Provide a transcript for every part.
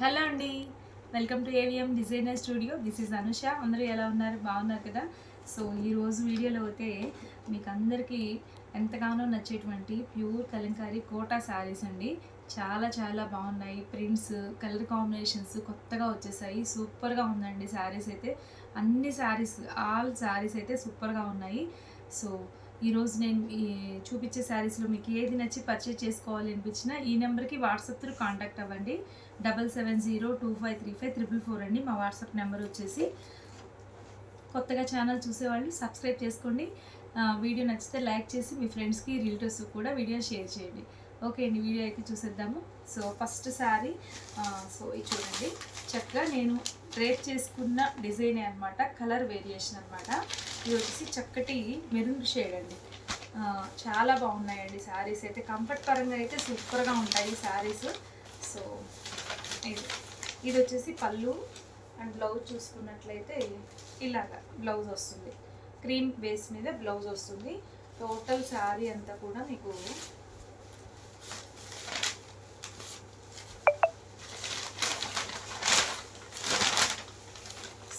Hello అండి, welcome to AVM designer studio. This is Anusha. అందరూ ఎలా ఉన్నారు? బాగున్నారు కదా? సో ఈరోజు వీడియోలో అయితే మీకు అందరికీ ఎంతగానో నచ్చేటువంటి ప్యూర్ కలంకారీ కోటా శారీస్ అండి. చాలా చాలా బాగున్నాయి. ప్రింట్స్, కలర్ కాంబినేషన్స్ కొత్తగా వచ్చేసాయి. సూపర్గా ఉందండి శారీస్ అయితే. అన్ని శారీస్, ఆల్ శారీస్ అయితే సూపర్గా ఉన్నాయి. సో ఈరోజు నేను చూపించే శారీస్లో మీకు ఏది నచ్చి పర్చేజ్ చేసుకోవాలి అనిపించినా ఈ నెంబర్కి వాట్సాప్ త్రూ కాంటాక్ట్ అవ్వండి. 7702535444 అండి మా వాట్సాప్ నెంబర్ వచ్చేసి. కొత్తగా ఛానల్ చూసేవాళ్ళు సబ్స్క్రైబ్ చేసుకోండి. వీడియో నచ్చితే లైక్ చేసి మీ ఫ్రెండ్స్కి, రిలేటివ్స్కి కూడా వీడియో షేర్ చేయండి. ఓకే అండి, వీడియో అయితే చూసేద్దాము. సో ఫస్ట్ శారీ, సో ఇది చూడండి. చక్కగా నేను డ్రేప్ చేసుకున్న డిజైనే అనమాట. కలర్ వేరియేషన్ అనమాట. ఇది వచ్చేసి చక్కటి మెరూన్ షేడ్ అండి. చాలా బాగున్నాయండి శారీస్ అయితే. కంఫర్ట్ పరంగా అయితే సూపర్గా ఉంటాయి శారీస్. సో ఇది వచ్చేసి పళ్ళు అండ్ బ్లౌజ్ చూసుకున్నట్లయితే ఇలాగా బ్లౌజ్ వస్తుంది. క్రీమ్ బేస్ మీద బ్లౌజ్ వస్తుంది. టోటల్ శారీ అంతా కూడా మీకు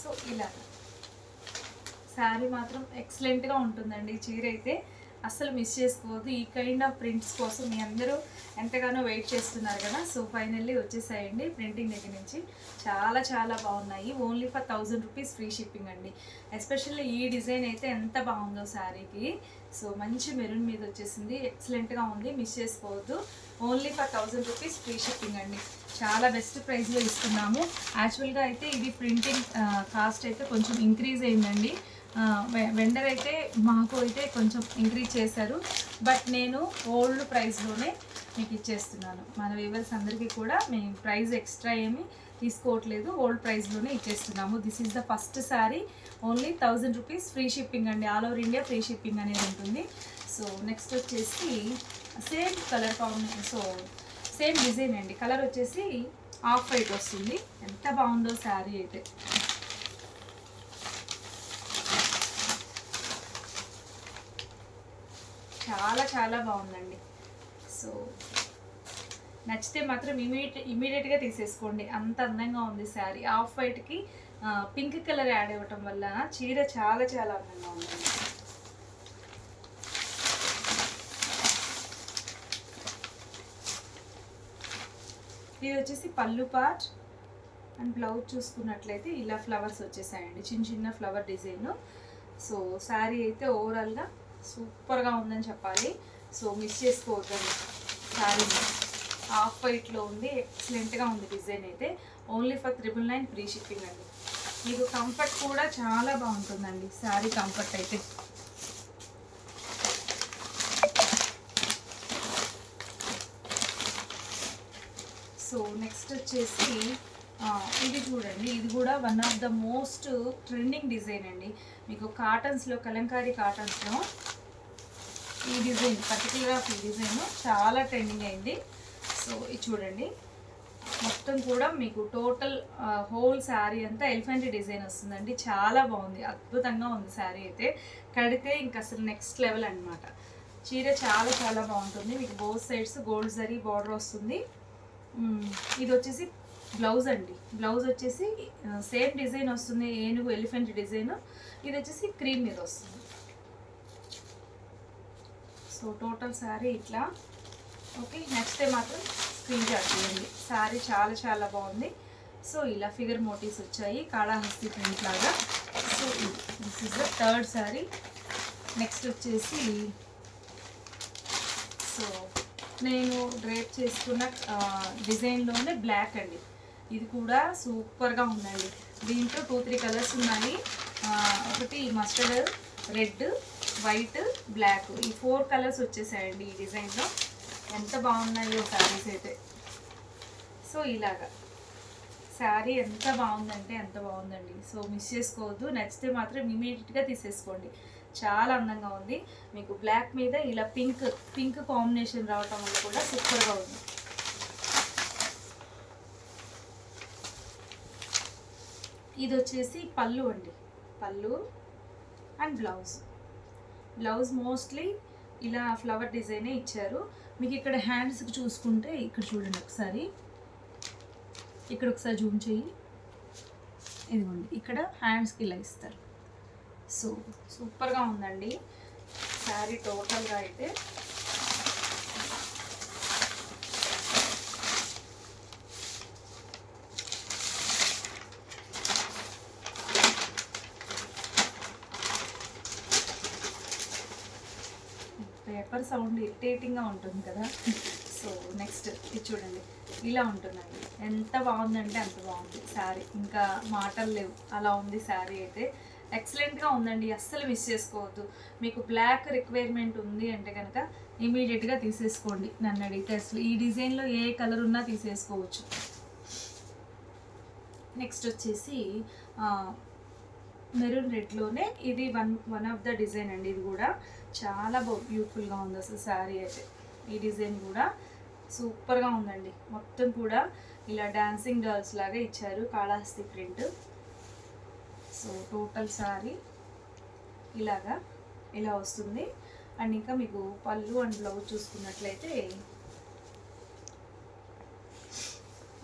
సో ఇలాగా శారీ మాత్రం ఎక్సలెంట్గా ఉంటుందండి. చీర అయితే అస్సలు మిస్ చేసుకోవద్దు. ఈ కైండ్ ఆఫ్ ప్రింట్స్ కోసం మీ అందరూ ఎంతగానో వెయిట్ చేస్తున్నారు కదా. సో ఫైనల్లీ వచ్చేసాయండి ప్రింటింగ్ దగ్గర నుంచి. చాలా చాలా బాగున్నాయి. Only for 1000 rupees free shipping అండి. ఎస్పెషల్లీ ఈ డిజైన్ అయితే ఎంత బాగుందో శారీకి. సో మంచి మెరూన్ మీద వచ్చేసింది. ఎక్సలెంట్గా ఉంది, మిస్ చేసుకోవద్దు. Only for 1000 rupees free shipping అండి. చాలా బెస్ట్ ప్రైస్లో ఇస్తున్నాము. యాక్చువల్గా అయితే ఇది ప్రింటింగ్ కాస్ట్ అయితే కొంచెం ఇంక్రీజ్ అయిందండి. వెండర్ అయితే మాకు అయితే కొంచెం ఇంక్రీజ్ చేశారు. బట్ నేను ఓల్డ్ ప్రైస్లోనే మీకు ఇచ్చేస్తున్నాను. మన వ్యూవర్స్ అందరికీ కూడా మేము ప్రైస్ ఎక్స్ట్రా ఏమి తీసుకోవట్లేదు, ఓల్డ్ ప్రైస్లోనే ఇచ్చేస్తున్నాము. This is the first sari. Only 1000 rupees free shipping అండి. All over India free shipping అనేది ఉంటుంది. సో నెక్స్ట్ వచ్చేసి same colour combination, so same design అండి. కలర్ వచ్చేసి ఆఫ్ వైట్ వస్తుంది. ఎంత బాగుందో శారీ అయితే. చాలా చాలా బాగుందండి. సో నచ్చితే మాత్రం ఇమీడియట్గా తీసేసుకోండి. అంత అందంగా ఉంది శారీ. ఆఫ్ వైట్కి పింక్ కలర్ యాడ్ అవ్వటం వల్ల చీర చాలా చాలా అందంగా ఉందండి. ఇది వచ్చేసి పళ్ళు పార్ట్ అండ్ బ్లౌజ్ చూసుకున్నట్లయితే ఇలా ఫ్లవర్స్ వచ్చేసాయండి, చిన్న చిన్న ఫ్లవర్ డిజైన్. సో శారీ అయితే ఓవరాల్గా సూపర్గా ఉందని చెప్పాలి. సో మిస్ చేసుకోవద్దండి. శారీ ఆఫ్ వైట్లో ఉంది, ఎక్సలెంట్గా ఉంది డిజైన్ అయితే. ఓన్లీ ఫర్ 999 ఫ్రీ షిప్పింగ్ అండి. మీకు కంఫర్ట్ కూడా చాలా బాగుంటుందండి శారీ కంఫర్ట్ అయితే. సో నెక్స్ట్ వచ్చేసి ఇది చూడండి. ఇది కూడా one of the most trending design అండి. మీకు కాటన్స్లో, కలంకారీ కాటన్స్లో ఈ డిజైన్, పర్టికులర్ ఆఫ్ ఈ డిజైన్ చాలా ట్రెండింగ్ అయింది. సో ఇది చూడండి. మొత్తం కూడా మీకు టోటల్ హోల్ శారీ అంతా ఎలిఫెంట్ డిజైన్ వస్తుందండి. చాలా బాగుంది, అద్భుతంగా ఉంది శారీ అయితే. కడితే ఇంక అసలు నెక్స్ట్ లెవెల్ అనమాట. చీర చాలా చాలా బాగుంటుంది. మీకు both sides gold zari border వస్తుంది. ఇది వచ్చేసి బ్లౌజ్ అండి. బ్లౌజ్ వచ్చేసి సేమ్ డిజైన్ వస్తుంది, ఏనుగు ఎలిఫెంట్ డిజైన్. ఇది వచ్చేసి క్రీమ్ మీద వస్తుంది. సో టోటల్ శారీ ఇట్లా. ఓకే, నెక్స్ట్ మాత్రం స్క్రీన్ షాట్ చేయండి. శారీ చాలా చాలా బాగుంది. సో ఇలా ఫిగర్ మోటివ్స్ వచ్చాయి, కాళహస్తి ప్రింట్ లాగా. So this is the third sari. Next వచ్చేసి సో నేను డ్రేప్ చేసుకున్న డిజైన్లోనే బ్లాక్ అండి. ఇది కూడా సూపర్గా ఉందండి. దీంట్లో 2-3 కలర్స్ ఉన్నాయి. ఒకటి మస్టర్డ్, రెడ్, వైట్, బ్లాక్, ఈ 4 కలర్స్ వచ్చేసాయండి ఈ డిజైన్లో. ఎంత బాగున్నాయో శారీస్ అయితే. సో ఇలాగా శారీ ఎంత బాగుందంటే ఎంత బాగుందండి. సో మిస్ చేసుకోవద్దు. నచ్చితే మాత్రం ఇమీడియట్గా తీసేసుకోండి. చాలా అందంగా ఉంది. మీకు బ్లాక్ మీద ఇలా పింక్ కాంబినేషన్ రావటం వల్ల కూడా సూపర్గా ఉంది. ఇది వచ్చేసి పళ్ళు అండి. పళ్ళు అండ్ బ్లౌజ్ మోస్ట్లీ ఇలా ఫ్లవర్ డిజైనే ఇచ్చారు. మీకు ఇక్కడ హ్యాండ్స్కి చూసుకుంటే ఇక్కడ చూడండి ఒకసారి. ఇక్కడ ఒకసారి జూమ్ చెయ్యి, ఇదిగోండి ఇక్కడ హ్యాండ్స్కి ఇలా ఇస్తారు. సో సూపర్గా ఉందండి శారీ టోటల్గా అయితే. పేపర్ సౌండ్ ఇరిటేటింగ్గా ఉంటుంది కదా. సో నెక్స్ట్ ఇది చూడండి, ఇలా ఉంటుందండి. ఎంత బాగుందంటే అంత బాగుంది శారీ, ఇంకా మాటలు లేవు, అలా ఉంది శారీ అయితే. ఎక్సలెంట్గా ఉందండి, అస్సలు మిస్ చేసుకోవద్దు. మీకు బ్లాక్ రిక్వైర్మెంట్ ఉంది అంటే కనుక ఇమీడియట్గా తీసేసుకోండి. నన్ను అడిగితే అసలు ఈ డిజైన్లో ఏ కలర్ ఉన్నా తీసేసుకోవచ్చు. నెక్స్ట్ వచ్చేసి మెరూన్ రెడ్లోనే ఇది వన్ ఆఫ్ ద డిజైన్ అండి. ఇది కూడా చాలా బ్యూటిఫుల్గా ఉంది అసలు శారీ అయితే. ఈ డిజైన్ కూడా సూపర్గా ఉందండి. మొత్తం కూడా ఇలా డాన్సింగ్ డాల్స్ లాగా ఇచ్చారు, Kalahasti print. So total sari ఇలాగా ఇలా వస్తుంది. అండ్ ఇంకా మీకు పళ్ళు అండ్ బ్లౌజ్ చూసుకున్నట్లయితే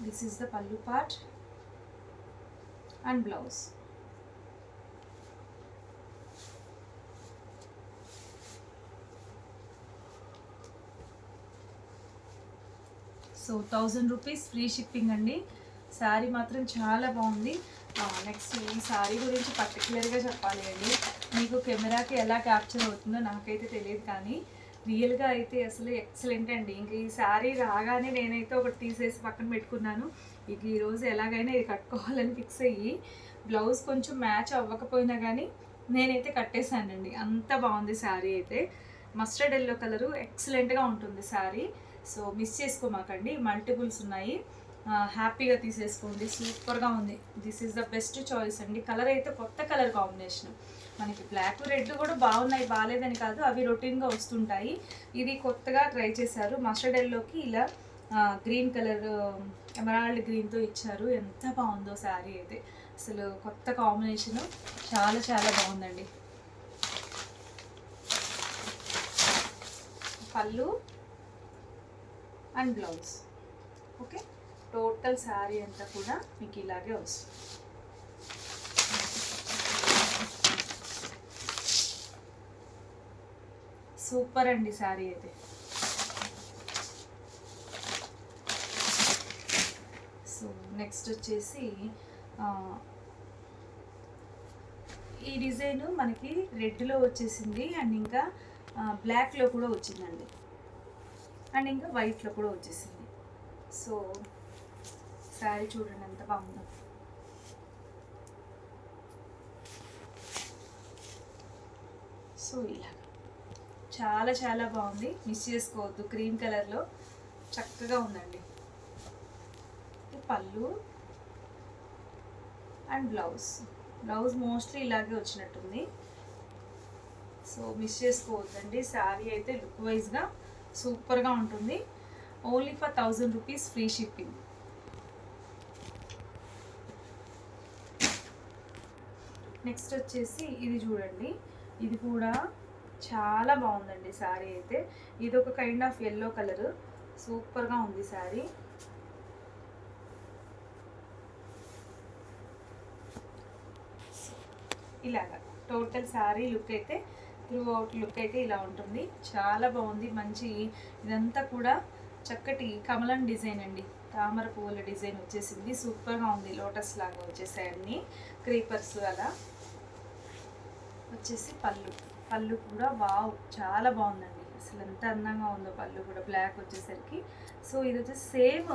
దిస్ ఈస్ ద పళ్ళు part and blouse. So 1000 rupees free shipping అండి. శారీ మాత్రం చాలా బాగుంది. నెక్స్ట్ ఈ శారీ గురించి పర్టికులర్గా చెప్పాలి అండి. మీకు కెమెరాకి ఎలా క్యాప్చర్ అవుతుందో నాకైతే తెలియదు, కానీ రియల్గా అయితే అసలు ఎక్సలెంట్ అండి. ఇంక ఈ శారీ రాగానే నేనైతే ఒకటి తీసేసి పక్కన పెట్టుకున్నాను. ఇక ఈరోజు ఎలాగైనా ఇది కట్టుకోవాలని ఫిక్స్ అయ్యి, బ్లౌజ్ కొంచెం మ్యాచ్ అవ్వకపోయినా కానీ నేనైతే కట్టేశానండి. అంత బాగుంది శారీ అయితే. మస్టర్డ్ ఎల్లో కలరు ఎక్సలెంట్గా ఉంటుంది శారీ. సో మిస్ చేసుకోమాకండి, మల్టిపుల్స్ ఉన్నాయి, హ్యాపీగా తీసేసుకోండి. సూపర్గా ఉంది. This is the best choice అండి. కలర్ అయితే కొత్త కలర్ కాంబినేషన్. మనకి బ్లాక్ రెడ్ కూడా బాగున్నాయి, బాగాలేదని కాదు, అవి రొటీన్గా వస్తుంటాయి. ఇది కొత్తగా ట్రై చేశారు. మస్టర్డ్ ఎల్లోకి ఇలా గ్రీన్ కలర్ ఎమరాల్డ్ గ్రీన్తో ఇచ్చారు. ఎంత బాగుందో శారీ అయితే. అసలు కొత్త కాంబినేషను, చాలా చాలా బాగుందండి. పళ్ళు and blouse. Okay, total sari అంతా కూడా మీకు ఇలాగే వస్తుంది. సూపర్ అండి శారీ అయితే. సో నెక్స్ట్ వచ్చేసి ఈ డిజైన్ మనకి రెడ్లో వచ్చేసింది, అండ్ ఇంకా బ్లాక్లో కూడా వచ్చిందండి, అండ్ ఇంకా వైట్లో కూడా వచ్చేసింది. సో శారీ చూడండి ఎంత బాగుందో. సో ఇలా చాలా చాలా బాగుంది, మిస్ చేసుకోవద్దు. క్రీమ్ కలర్లో చక్కగా ఉందండి. పళ్ళు అండ్ బ్లౌజ్. బ్లౌజ్ మోస్ట్లీ ఇలాగే వచ్చినట్టుంది. సో మిస్ చేసుకోవద్దండి. శారీ అయితే లుక్ వైజ్గా సూపర్గా ఉంటుంది. Only for 1000 rupees free shipping. Next వచ్చేసి ఇది చూడండి, ఇది కూడా చాలా బాగుందండి శారీ అయితే. ఇది ఒక కైండ్ ఆఫ్ ఎల్లో కలర్, సూపర్గా ఉంది శారీ. ఇలాగా టోటల్ శారీ లుక్ అయితే, త్రూ అవుట్ లుక్ అయితే ఇలా ఉంటుంది. చాలా బాగుంది. మంచి ఇదంతా కూడా చక్కటి కమలం డిజైన్ అండి, తామర పువ్వుల డిజైన్ వచ్చేసింది. సూపర్గా ఉంది. లోటస్ లాగా వచ్చేసాయి అన్ని క్రీపర్స్. అలా వచ్చేసి పళ్ళు కూడా వావ్ చాలా బాగుందండి. అసలు ఎంత అందంగా ఉందో పళ్ళు కూడా, బ్లాక్ వచ్చేసరికి. సో ఇది వచ్చేసి సేమ్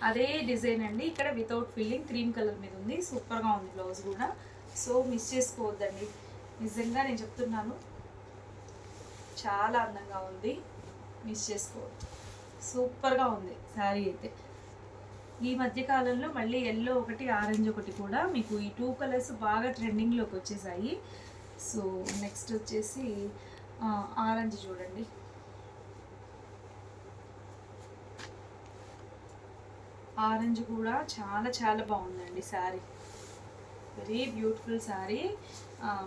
అదే డిజైన్ అండి, ఇక్కడ వితౌట్ ఫిల్లింగ్ క్రీమ్ కలర్ మీద ఉంది. సూపర్గా ఉంది బ్లౌజ్ కూడా. సో మిస్ చేసుకోవద్దండి, నిజంగా నేను చెప్తున్నాను, చాలా అందంగా ఉంది, మిస్ చేసుకోవద్దు. సూపర్గా ఉంది శారీ అయితే. ఈ మధ్యకాలంలో మళ్ళీ ఎల్లో ఒకటి, ఆరెంజ్ ఒకటి కూడా మీకు ఈ 2 కలర్స్ బాగా ట్రెండింగ్లోకి వచ్చేసాయి. సో నెక్స్ట్ వచ్చేసి ఆరెంజ్ చూడండి. ఆరెంజ్ కూడా చాలా చాలా బాగుందండి శారీ. Very beautiful sari.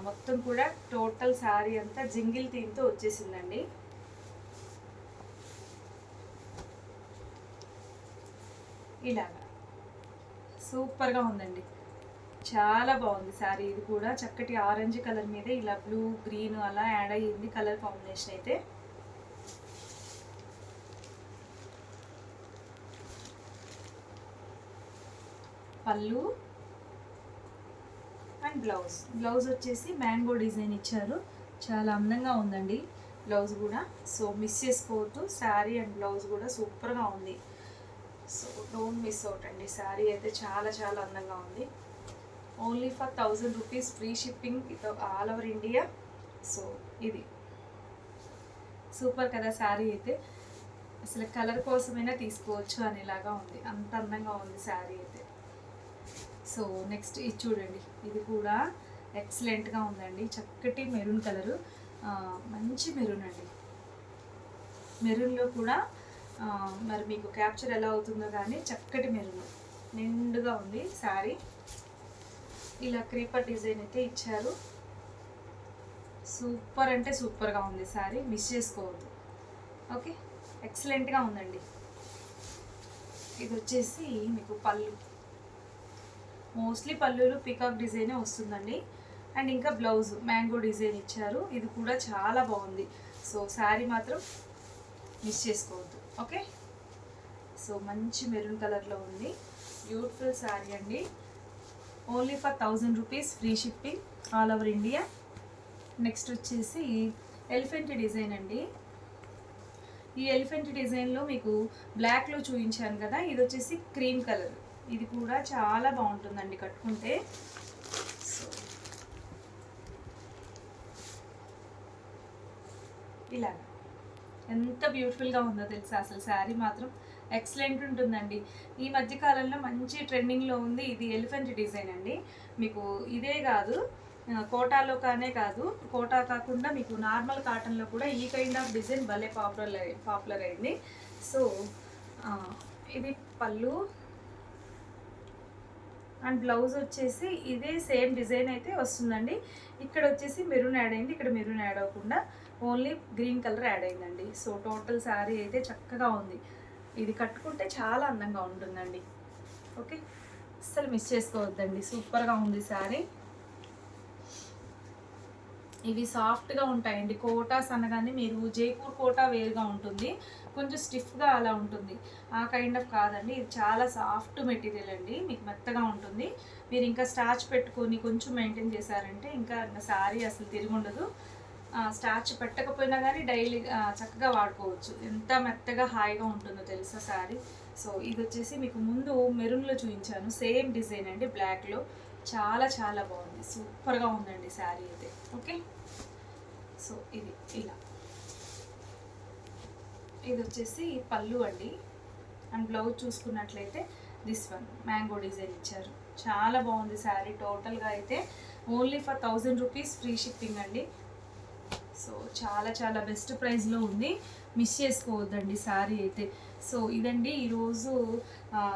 మొత్తం కూడా టోటల్ శారీ అంతా జింగిల్ థీమ్తో వచ్చేసిందండి. ఇలాగా సూపర్గా ఉందండి, చాలా బాగుంది శారీ. ఇది కూడా చక్కటి ఆరెంజ్ కలర్ మీద ఇలా బ్లూ గ్రీన్ అలా యాడ్ అయ్యింది కలర్ కాంబినేషన్ అయితే. పళ్ళు అండ్ బ్లౌజ్ వచ్చేసి మ్యాంగో డిజైన్ ఇచ్చారు, చాలా అందంగా ఉందండి బ్లౌజ్ కూడా. సో మిస్ చేసుకోవద్దు, శారీ అండ్ బ్లౌజ్ కూడా సూపర్గా ఉంది. సో డోంట్ మిస్ అవుట్ అండి, శారీ అయితే చాలా చాలా అందంగా ఉంది. Only for 1000 rupees, free shipping with all over India. So ఇది సూపర్ కదా శారీ అయితే, అసలు కలర్ కోసమైనా తీసుకోవచ్చు అనేలాగా ఉంది, అంత అందంగా ఉంది శారీ అయితే. సో నెక్స్ట్ ఇది చూడండి, ఇది కూడా ఎక్సలెంట్గా ఉందండి, చక్కటి మెరూన్ కలరు, మంచి మెరూన్ అండి. మెరూన్లో కూడా మరి మీకు క్యాప్చర్ ఎలా అవుతుందో కానీ చక్కటి మెరూన్ నిండుగా ఉంది శారీ. ఇలా క్రీపర్ డిజైన్ అయితే ఇచ్చారు, సూపర్ అంటే సూపర్గా ఉంది శారీ, మిస్ చేసుకోవద్దు. ఓకే, ఎక్సలెంట్గా ఉందండి. ఇది వచ్చేసి మీకు పళ్ళు, మోస్ట్లీ పళ్ళులు పికాక్ డిజైనే వస్తుందండి. అండ్ ఇంకా బ్లౌజ్ మ్యాంగో డిజైన్ ఇచ్చారు, ఇది కూడా చాలా బాగుంది. సో శారీ మాత్రం మిస్ చేసుకోవద్దు. ఓకే, సో మంచి మెరూన్ కలర్లో ఉంది, బ్యూటిఫుల్ శారీ అండి. Only for 1000 rupees, free shipping all over India. Next వచ్చేసి ఎలిఫెంట్ డిజైన్ అండి. ఈ ఎలిఫెంట్ డిజైన్లో మీకు బ్లాక్లో చూపించాను కదా, ఇది వచ్చేసి క్రీమ్ కలర్, ఇది కూడా చాలా బాగుంటుందండి కట్టుకుంటే. సో ఇలా ఎంత బ్యూటిఫుల్గా ఉందో తెలుసా, అసలు శారీ మాత్రం ఎక్సలెంట్ ఉంటుందండి. ఈ మధ్యకాలంలో మంచి ట్రెండింగ్లో ఉంది ఇది ఎలిఫెంట్ డిజైన్ అండి. మీకు ఇదే కాదు, కోటాలో కానే కాదు, కోటా కాకుండా మీకు నార్మల్ కాటన్లో కూడా ఈ కైండ్ ఆఫ్ డిజైన్ భలే పాపులర్ అయింది. సో ఇది పళ్ళు అండ్ బ్లౌజ్ వచ్చేసి ఇదే సేమ్ డిజైన్ అయితే వస్తుందండి. ఇక్కడ వచ్చేసి మెరూన్ యాడ్ అయింది, ఇక్కడ మెరూన్ యాడ్ అవ్వకుండా ఓన్లీ గ్రీన్ కలర్ యాడ్ అయిందండి. సో టోటల్ శారీ అయితే చక్కగా ఉంది, ఇది కట్టుకుంటే చాలా అందంగా ఉంటుందండి. ఓకే, అస్సలు మిస్ చేసుకోవద్దండి, సూపర్గా ఉంది శారీ. ఇవి సాఫ్ట్గా ఉంటాయండి, కోటాస్ అనగానే మీరు జైపూర్ కోటా వేరుగా ఉంటుంది, కొంచెం స్టిఫ్గా అలా ఉంటుంది, ఆ కైండ్ ఆఫ్ కాదండి. ఇది చాలా సాఫ్ట్ మెటీరియల్ అండి, మీకు మెత్తగా ఉంటుంది. మీరు ఇంకా స్టార్చ్ పెట్టుకొని కొంచెం మెయింటైన్ చేశారంటే ఇంకా శారీ అసలు తిరిగి ఉండదు. స్టార్చ్ పెట్టకపోయినా కానీ డైలీ చక్కగా వాడుకోవచ్చు, ఎంత మెత్తగా హాయిగా ఉంటుందో తెలుసా శారీ. సో ఇది వచ్చేసి మీకు ముందు మెరూన్లో చూపించాను, సేమ్ డిజైన్ అండి బ్లాక్లో, చాలా చాలా బాగుంది, సూపర్గా ఉందండి శారీ అయితే. ఓకే, సో ఇది ఇలా, ఇది వచ్చేసి పళ్ళు అండి. అండ్ బ్లౌజ్ చూసుకున్నట్లయితే దిస్ వన్ మ్యాంగో డిజైన్ ఇచ్చారు, చాలా బాగుంది శారీ. టోటల్గా అయితే only for 1000 rupees, free shipping అండి. సో చాలా చాలా బెస్ట్ ప్రైస్లో ఉంది, మిస్ చేసుకోవద్దండి శారీ అయితే. సో ఇదండి ఈరోజు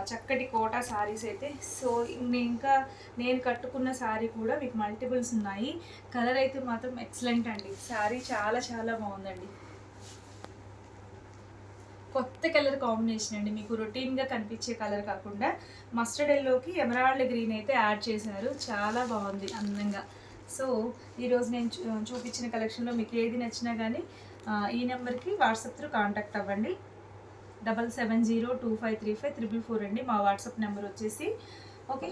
చక్కటి కోటా శారీస్ అయితే. సో ఇంకా నేను కట్టుకున్న శారీ కూడా మీకు మల్టిపుల్స్ ఉన్నాయి. కలర్ అయితే మాత్రం ఎక్సలెంట్ అండి, శారీ చాలా చాలా బాగుందండి, కొత్త కలర్ కాంబినేషన్ అండి, మీకు రొటీన్గా కనిపించే కలర్ కాకుండా మస్టర్డ్ ఎల్లోకి ఎమరాల్డ్ గ్రీన్ అయితే యాడ్ చేశారు, చాలా బాగుంది అందంగా. సో ఈరోజు నేను చూపించిన కలెక్షన్లో మీకు ఏది నచ్చినా కానీ ఈ నెంబర్కి వాట్సాప్ త్రూ కాంటాక్ట్ అవ్వండి. 7702535344 అండి మా వాట్సాప్ నెంబర్ వచ్చేసి. ఓకే,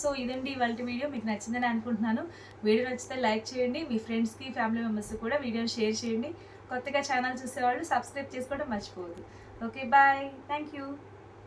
సో ఇదండి ఇవాళ వీడియో, మీకు నచ్చిందని అనుకుంటున్నాను. వీడియో నచ్చితే లైక్ చేయండి, మీ ఫ్రెండ్స్కి ఫ్యామిలీ మెంబర్స్కి కూడా వీడియోని షేర్ చేయండి. కొత్తగా ఛానల్ చూసేవాళ్ళు సబ్స్క్రైబ్ చేసుకోవడం మర్చిపోవద్దు. Okay, bye, thank you.